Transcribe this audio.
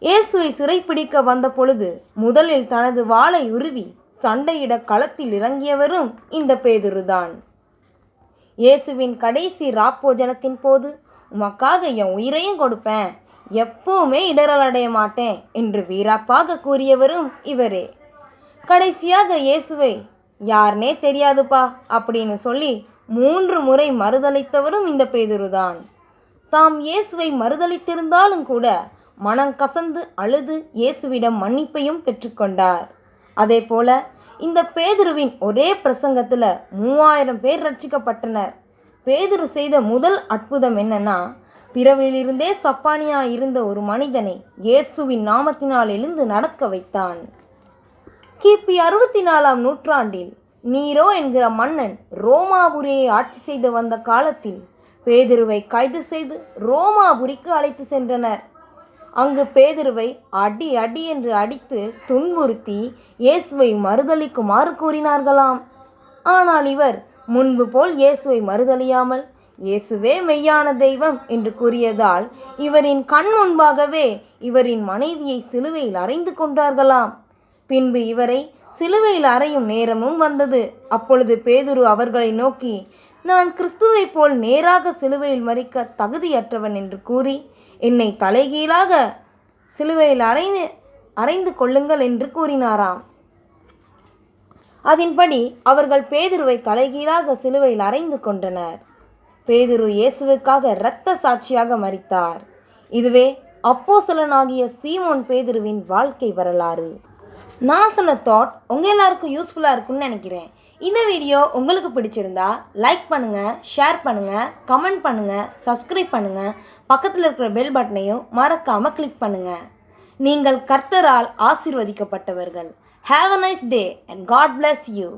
இயேசுவை சிறைப்பிடிக்க வந்த பொழுது முதலில் தனது வாளை உருவி சண்டையிட களத்தில் இறங்கியவரும் இந்த பேதுருதான். இயேசுவின் கடைசி ராப்போஜனத்தின் போது, உமக்காக என் உயிரையும் கொடுப்பேன், எப்பவுமே இடரலடைய மாட்டேன் என்று வீராப்பாக கூறியவரும் இவரே. கடைசியாக இயேசுவை யாருனே தெரியாதுப்பா அப்படின்னு சொல்லி 3 முறை மறுதளித்தவரும் இந்த பேதுருதான். தாம் இயேசுவை மறுதளித்திருந்தாலும் கூட மனம் கசந்து அழுது இயேசுவிடம் மன்னிப்பையும் பெற்றுக்கொண்டார். அதே போல இந்த பேதுருவின் ஒரே பிரசங்கத்தில் 3000 பேர் ரட்சிக்கப்பட்டனர். பேதுரு செய்த முதல் அற்புதம் என்னன்னா, பிறவிலிருந்தே சப்பானியா இருந்த ஒரு மனிதனை இயேசுவின் நாமத்தினால் எழுந்து நடக்க வைத்தான். கிபி 64ஆம் நூற்றாண்டில் நீரோ என்கிற மன்னன் ரோமாபுரியை ஆட்சி செய்து வந்த காலத்தில் பேதுருவை கைது செய்து ரோமாபுரிக்கு அழைத்து சென்றனர். அங்கு பேதுருவை அடி அடி என்று அடித்து துன்புறுத்தி இயேசுவை மறுதளிக்குமாறு கூறினார்களாம். ஆனால் இவர் முன்பு போல் இயேசுவை மறுதளியாமல் இயேசுவே மெய்யான தெய்வம் என்று கூறியதால் இவரின் கண் முன்பாகவே இவரின் மனைவியை சிலுவையில் அறைந்து கொண்டார்களாம். பின்பு இவரை சிலுவையில் அறையும் நேரமும் வந்தது. அப்பொழுது பேதுரு அவர்களை நோக்கி, நான் கிறிஸ்துவை போல் நேராக சிலுவையில் மரிக்க தகுதியற்றவன் என்று கூறி, என்னை தலைகீழாக சிலுவையில் அறைந்து கொள்ளுங்கள் என்று கூறினாராம். அதன்படி அவர்கள் பேதுருவை தலைகீழாக சிலுவையில் அறைந்து கொண்டனர். பேதுரு இயேசுவுக்காக இரத்த சாட்சியாக மரித்தார். இதுவே அப்போஸ்தலனாகிய சீமோன் பேதுருவின் வாழ்க்கை வரலாறு. நான் சொன்ன தாட் உங்கள் எல்லாருக்கும் யூஸ்ஃபுல்லாக இருக்குன்னு நினைக்கிறேன். இந்த வீடியோ உங்களுக்கு பிடிச்சிருந்தா லைக் பண்ணுங்கள், ஷேர் பண்ணுங்கள், கமெண்ட் பண்ணுங்கள், சப்ஸ்கிரைப் பண்ணுங்கள். பக்கத்தில் இருக்கிற பெல் பட்டனையும் மறக்காமல் கிளிக் பண்ணுங்கள். நீங்கள் கர்த்தரால் ஆசீர்வதிக்கப்பட்டவர்கள். Have a nice day and God bless you.